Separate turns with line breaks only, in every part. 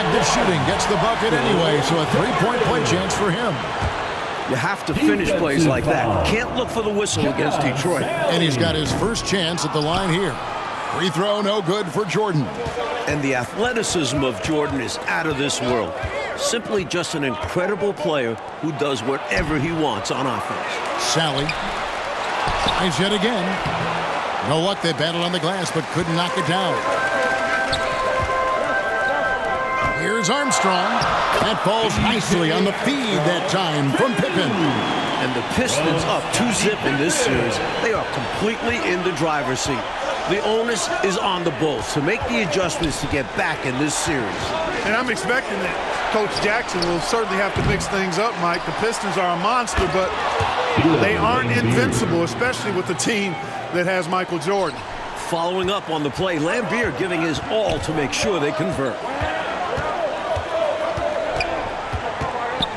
Active shooting gets the bucket anyway, so a three-point play chance for him.
You have to finish plays like that. Can't look for the whistle against Detroit.
And he's got his first chance at the line here. Free throw, no good for Jordan.
And the athleticism of Jordan is out of this world. Simply just an incredible player who does whatever he wants on offense.
Sally tries yet again. No luck, they battled on the glass but couldn't knock it down. Here's Armstrong. That falls nicely on the feed that time from Pippen.
And the Pistons up 2-zip in this series. They are completely in the driver's seat. The onus is on the Bulls to make the adjustments to get back in this series.
And I'm expecting that Coach Jackson will certainly have to mix things up, Mike. The Pistons are a monster, but they aren't invincible, especially with the team that has Michael Jordan.
Following up on the play, Lambeer giving his all to make sure they convert.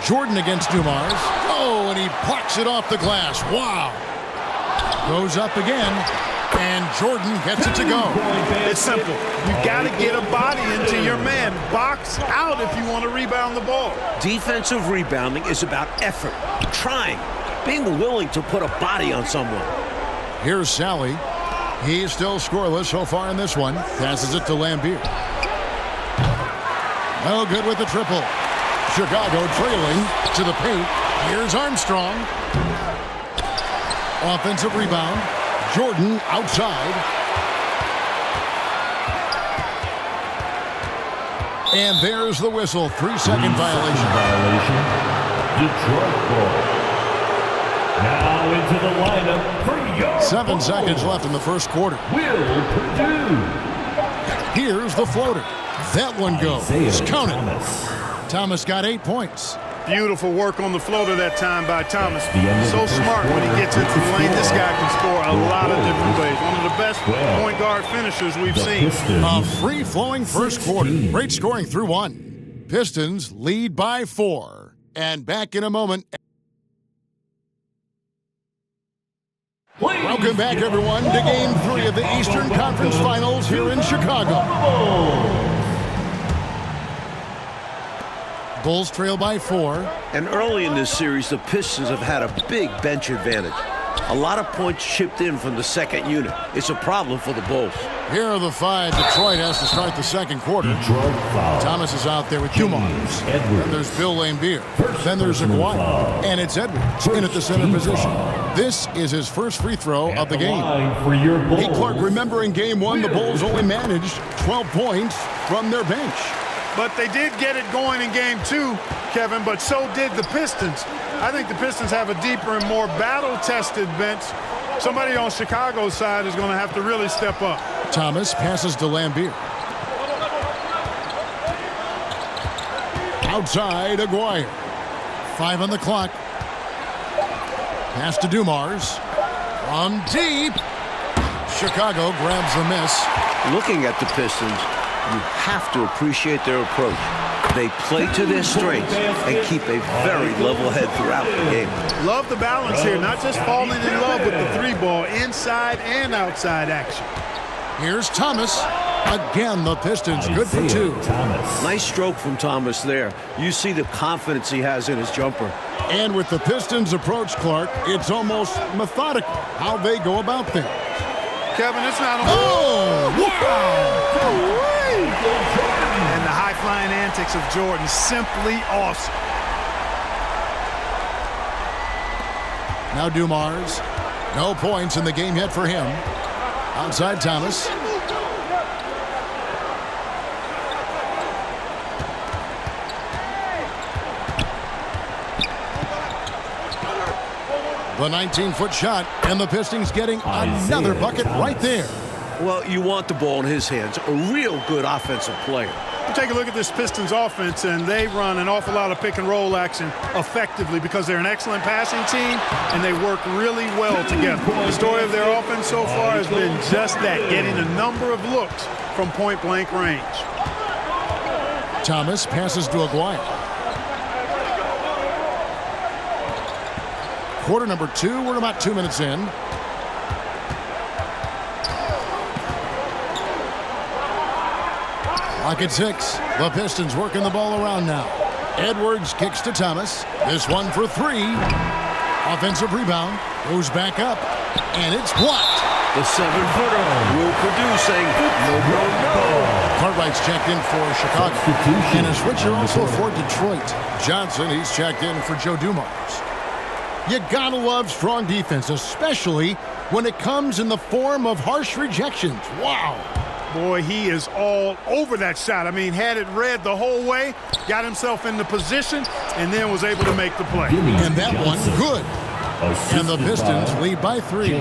Jordan against Dumars. Oh, and he plucks it off the glass. Wow. Goes up again. And Jordan gets it to go.
It's simple. You got to get a body into your man. Box out if you want to rebound the ball.
Defensive rebounding is about effort, trying, being willing to put a body on someone.
Here's Sally. He's still scoreless so far in this one. Passes it to Lambeer. No good with the triple. Chicago trailing to the paint. Here's Armstrong. Offensive rebound. Jordan outside. And there's the whistle. 3-second violation.
Detroit ball. Now into the lineup for your
7 seconds left in the first quarter.
Will Purdue.
Here's the floater. That one goes. Count it. Thomas got 8 points.
Beautiful work on the floater that time by Thomas. So smart when he gets into the lane. This guy can score a lot of different ways. One of the best point guard finishers we've seen.
A free-flowing first quarter. Great scoring through one. Pistons lead by 4. And back in a moment. Welcome back, everyone, to Game 3 of the Eastern Conference Finals here in Chicago. Bulls trail by 4.
And early in this series, the Pistons have had a big bench advantage. A lot of points chipped in from the second unit. It's a problem for the Bulls.
Here are the 5. Detroit has to start the second quarter. Thomas is out there with Dumars. Then there's Bill Lambeer. Then there's Aguirre. And it's Edwards in at the center position. This is his first free throw of the game. Hey, Clark, remember in Game 1, the Bulls only managed 12 points from their bench.
But they did get it going in Game 2, Kevin, but so did the Pistons. I think the Pistons have a deeper and more battle-tested bench. Somebody on Chicago's side is going to have to really step up.
Thomas passes to Lambeer. Outside, Aguirre. 5 on the clock. Pass to Dumars. From deep. Chicago grabs the miss.
Looking at the Pistons, you have to appreciate their approach. They play to their strengths and keep a very level head throughout the game.
Love the balance here, not just falling in love with the 3-ball, inside and outside action.
Here's Thomas. Again, the Pistons good for 2.
Nice stroke from Thomas there. You see the confidence he has in his jumper.
And with the Pistons' approach, Clark, it's almost methodical how they go about things.
Kevin, it's not a...
Oh, wow!
And the high-flying antics of Jordan, simply awesome.
Now Dumars. No points in the game yet for him. Outside Thomas. The 19-foot shot, and the Pistons getting another bucket right there.
Well, you want the ball in his hands. A real good offensive player.
Take a look at this Pistons offense, and they run an awful lot of pick-and-roll action effectively because they're an excellent passing team, and they work really well together. The story of their offense so far has been just that, getting a number of looks from point-blank range.
Thomas passes to Aguirre. Quarter number 2, we're about 2 minutes in. Clock at 6. The Pistons working the ball around now. Edwards kicks to Thomas. This one for 3. Offensive rebound. Goes back up. And it's blocked.
The 7-footer will produce a no.
Cartwright's checked in for Chicago. And a switcher also for Detroit. Johnson, he's checked in for Joe Dumars. You gotta love strong defense, especially when it comes in the form of harsh rejections. Wow.
Boy, he is all over that shot. I mean, had it read the whole way, got himself into position, and then was able to make the play.
And that one, good. And the Pistons lead by 3.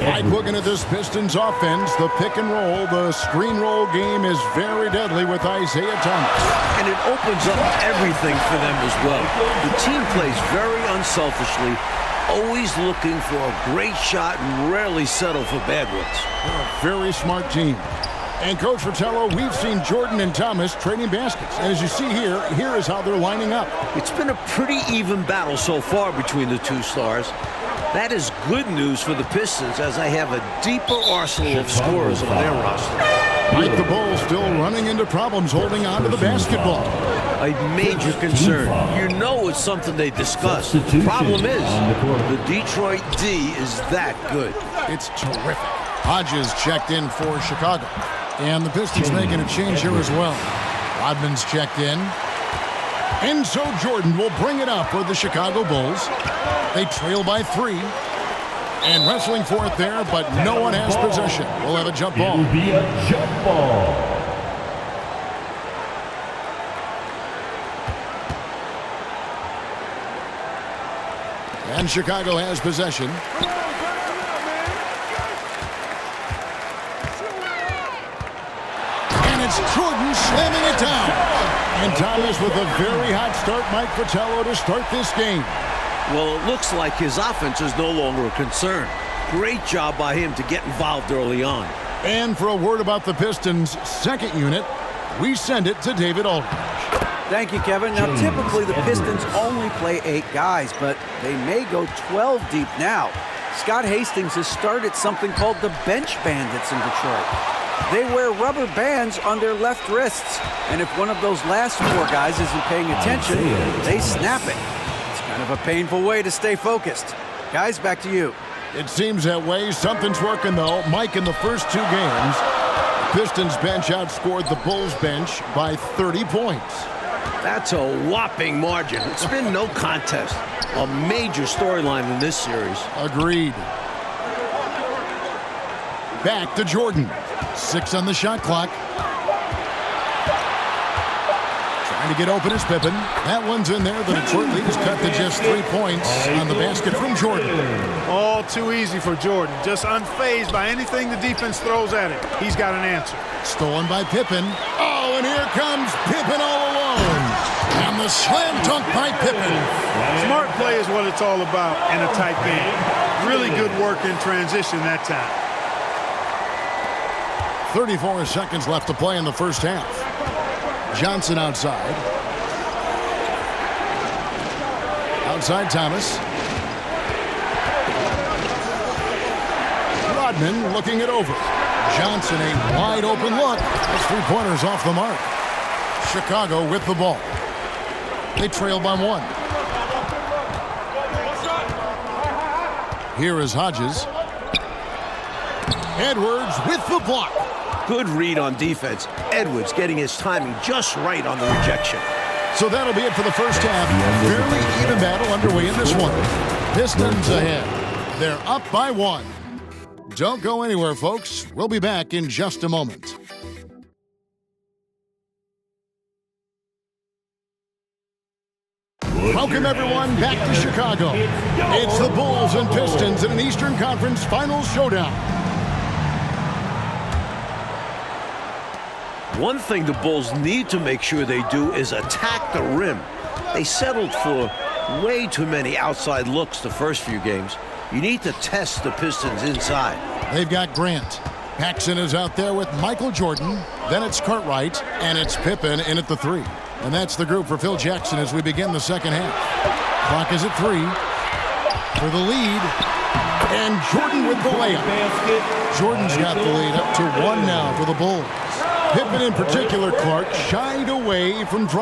Right, looking at this Pistons offense, the pick and roll, the screen roll game is very deadly with Isaiah Thomas.
And it opens up everything for them as well. The team plays very unselfishly, always looking for a great shot and rarely settle for bad ones.
They're a very smart team. And Coach Fratello, we've seen Jordan and Thomas trading baskets. And as you see here, here is how they're lining up.
It's been a pretty even battle so far between the two stars. That is good news for the Pistons, as they have a deeper arsenal of scorers on their roster.
Like the Bulls still running into problems holding on to the basketball.
A major concern. You know it's something they discuss. The problem is, the Detroit D is that good.
It's terrific. Hodges checked in for Chicago. And the Pistons making a change here as well. Rodman's checked in. And so Jordan will bring it up for the Chicago Bulls. They trail by 3. And wrestling for it there, but no one has possession. We'll have a jump ball.
It'll be a jump ball.
And Chicago has possession. And it's Jordan slamming it down. And Thomas with a very hot start, Mike Fratello, to start this game.
Well, it looks like his offense is no longer a concern. Great job by him to get involved early on.
And for a word about the Pistons' second unit, we send it to David Aldridge.
Thank you, Kevin. Now, typically the Pistons only play 8 guys, but they may go 12 deep now. Scott Hastings has started something called the Bench Bandits in Detroit. They wear rubber bands on their left wrists, and if one of those last 4 guys isn't paying attention, they snap it. It's kind of a painful way to stay focused. Guys, back to you.
It seems that way. Something's working, though. Mike, in the first 2 games, the Pistons bench outscored the Bulls bench by 30 points.
That's a whopping margin. It's been no contest. A major storyline in this series.
Agreed. Back to Jordan. 6 on the shot clock. Trying to get open is Pippen. That one's in there. The Detroit lead is cut to just 3 points on the basket from Jordan.
All too easy for Jordan. Just unfazed by anything the defense throws at him. He's got an answer.
Stolen by Pippen. Oh, and here comes Pippen all alone. And the slam dunk by Pippen.
Smart play is what it's all about in a tight game. Really good work in transition that time.
34 seconds left to play in the first half. Johnson outside. Outside Thomas. Rodman looking it over. Johnson, a wide open look. His 3-pointers off the mark. Chicago with the ball. They trail by 1. Here is Hodges. Edwards with the block.
Good read on defense. Edwards getting his timing just right on the rejection.
So that'll be it for the first half. Fairly even battle underway in this one. Pistons ahead. They're up by 1. Don't go anywhere, folks. We'll be back in just a moment. Welcome, everyone, back to Chicago. It's the Bulls and Pistons in an Eastern Conference Finals showdown.
One thing the Bulls need to make sure they do is attack the rim. They settled for way too many outside looks the first few games. You need to test the Pistons inside.
They've got Grant. Paxson is out there with Michael Jordan. Then it's Cartwright, and it's Pippen in at the 3. And that's the group for Phil Jackson as we begin the second half. Clock is at 3 for the lead. And Jordan with the layup. Jordan's got the lead up to 1 now for the Bulls. Pippen in particular, Clark, shied away from trying